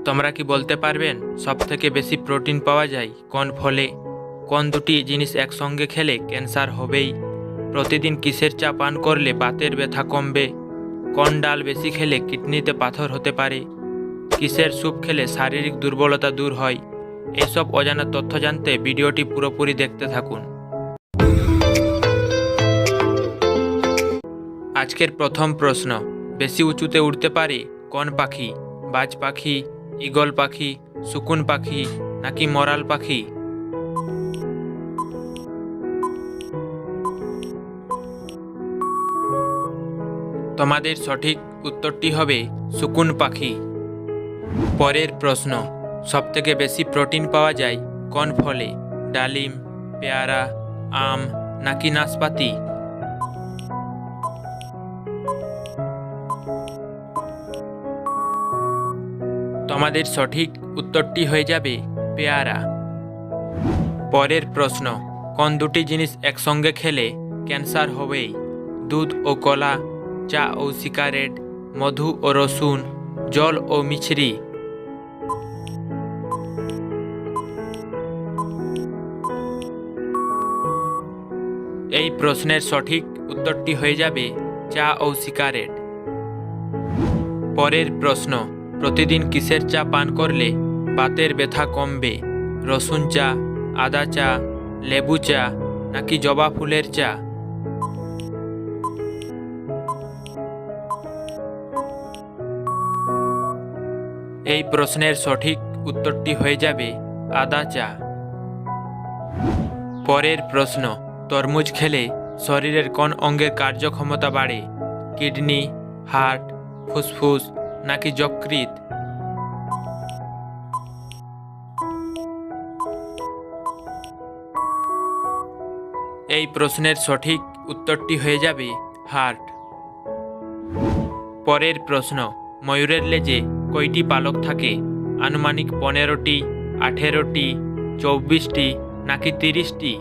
তোমরা কি বলতে পারবেন সবথেকে বেশি প্রোটিন পাওয়া যায় কোন ফলে? কোন দুটি জিনিস একসঙ্গে খেলে ক্যান্সার হবেই? প্রতিদিন কিসের চা পান করলে বাতের ব্যথা কমবে? কোন ডাল বেশি খেলে কিডনিতে পাথর হতে পারে? কিসের স্যুপ খেলে শারীরিক দুর্বলতা দূর হয়? এসব অজানা তথ্য জানতে ভিডিওটি পুরোপুরি দেখতে থাকুন। আজকের প্রথম প্রশ্ন, বেশি উঁচুতে উড়তে পারে কোন পাখি? বাজ পাখি, ঈগল পাখি, শকুন পাখি নাকি মরাল পাখি? তোমাদের সঠিক উত্তরটি হবে শকুন পাখি। পরের প্রশ্ন, সবথেকে বেশি প্রোটিন পাওয়া যায় কোন ফলে? ডালিম, পেয়ারা, আম নাকি নাশপাতি? তোমাদের সঠিক উত্তরটি হয়ে যাবে পেয়ারা। পরের প্রশ্ন, কোন দুটি জিনিস একসঙ্গে খেলে ক্যান্সার হবেই? দুধ ও কলা, চা ও সিগারেট, মধু ও রসুন, জল ও মিছরি? এই প্রশ্নের সঠিক উত্তরটি হয়ে যাবে চা ও সিগারেট। পরের প্রশ্ন, প্রতিদিন কিসের চা পান করলে বাতের ব্যথা কমবে? রসুন চা, আদা চা, লেবু চা নাকি জবা ফুলের চা? এই প্রশ্নের সঠিক উত্তরটি হয়ে যাবে আদা চা। পরের প্রশ্ন, তরমুজ খেলে শরীরের কোন অঙ্গের কার্যক্ষমতা বাড়ে? কিডনি, হার্ট, ফুসফুস নাকি যকৃৎ? এই প্রশ্নের সঠিক উত্তরটি হয়ে যাবে হার্ট। পরের প্রশ্ন, ময়ূরের লেজে কয়টি পালক থাকে? আনুমানিক 15টি, 18টি, 24টি নাকি 30টি?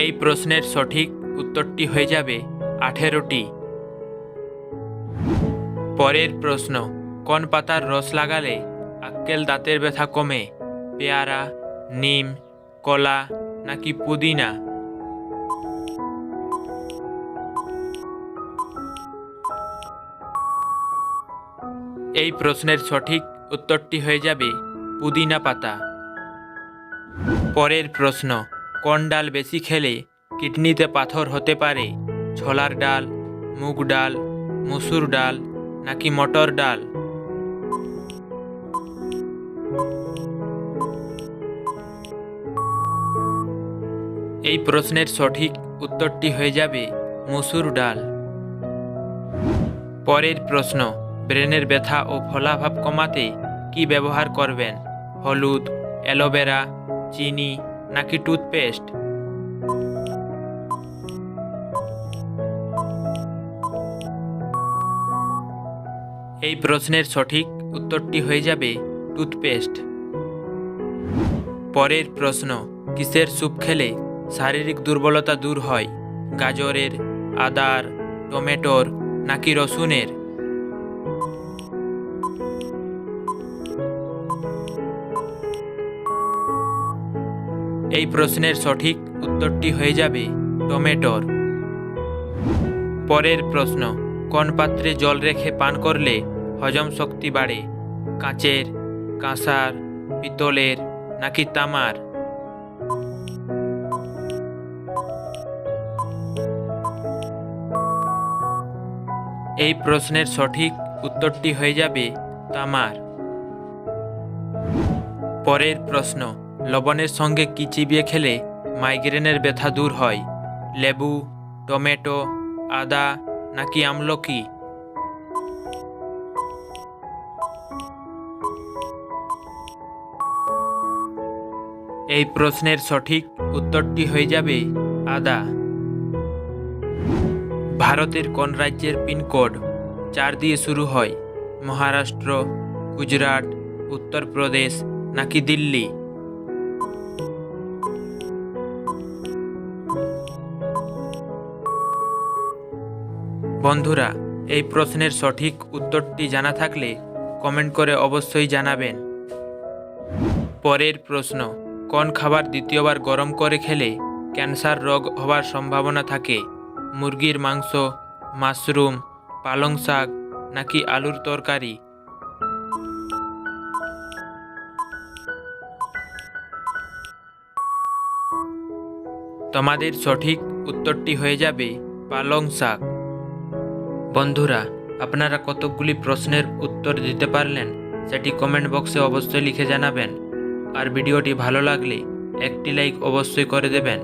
এই প্রশ্নের সঠিক উত্তরটি হয়ে যাবে 18টি। পরের প্রশ্ন, কোন পাতার রস লাগালে আক্কেল দাঁতের ব্যথা কমে? পেয়ারা, নিম, কলা নাকি পুদিনা? এই প্রশ্নের সঠিক উত্তরটি হয়ে যাবে পুদিনা পাতা। পরের প্রশ্ন, কোন ডাল বেশি খেলে কিডনিতে পাথর হতে পারে? ছোলার ডাল, মুগ ডাল, মসুর ডাল নাকি মটর ডাল? এই প্রশ্নের সঠিক উত্তরটি হয়ে যাবে মসুর ডাল। পরের প্রশ্ন, ব্রেনের ব্যথা ও ফোলাভাব কমাতে কি ব্যবহার করবেন? হলুদ, অ্যালোভেরা, চিনি নাকি টুথপেস্ট? এই প্রশ্নের সঠিক উত্তরটি হয়ে যাবে টুথপেস্ট। পরের প্রশ্ন, কিসের স্যুপ খেলে শারীরিক দুর্বলতা দূর হয়? গাজরের, আদার, টমেটোর নাকি রসুনের? এই প্রশ্নের সঠিক উত্তরটি হয়ে যাবে টমেটোর। পরের প্রশ্ন, কোন পাত্রে জল রেখে পান করলে হজম শক্তি বাড়ে? কাঁচের, কাঁসার, পিতলের নাকি তামার? এই প্রশ্নের সঠিক উত্তরটি হয়ে যাবে তামার। পরের প্রশ্ন, লবণের সঙ্গে কি চিবিয়ে খেলে মাইগ্রেনের ব্যথা দূর হয়? লেবু, টমেটো, আদা নাকি আমলকি? এই প্রশ্নের সঠিক উত্তরটি হয়ে যাবে আদা। ভারতের কোন রাজ্যের পিনকোড 4 দিয়ে শুরু হয়? মহারাষ্ট্র, গুজরাট, উত্তরপ্রদেশ নাকি দিল্লি? বন্ধুরা, এই প্রশ্নের সঠিক উত্তরটি জানা থাকলে কমেন্ট করে অবশ্যই জানাবেন। পরের প্রশ্ন, কোন খাবার দ্বিতীয়বার গরম করে খেলে ক্যান্সার রোগ হওয়ার সম্ভাবনা থাকে? মুরগির মাংস, মাশরুম, পালং শাক নাকি আলুর তরকারি? তোমাদের সঠিক উত্তরটি হয়ে যাবে পালং শাক। বন্ধুরা, আপনারা কতকগুলি প্রশ্নের উত্তর দিতে পারলেন সেটি কমেন্ট বক্সে অবশ্যই লিখে জানাবেন। আর ভিডিওটি ভালো লাগলে একটি লাইক অবশ্যই করে দেবেন।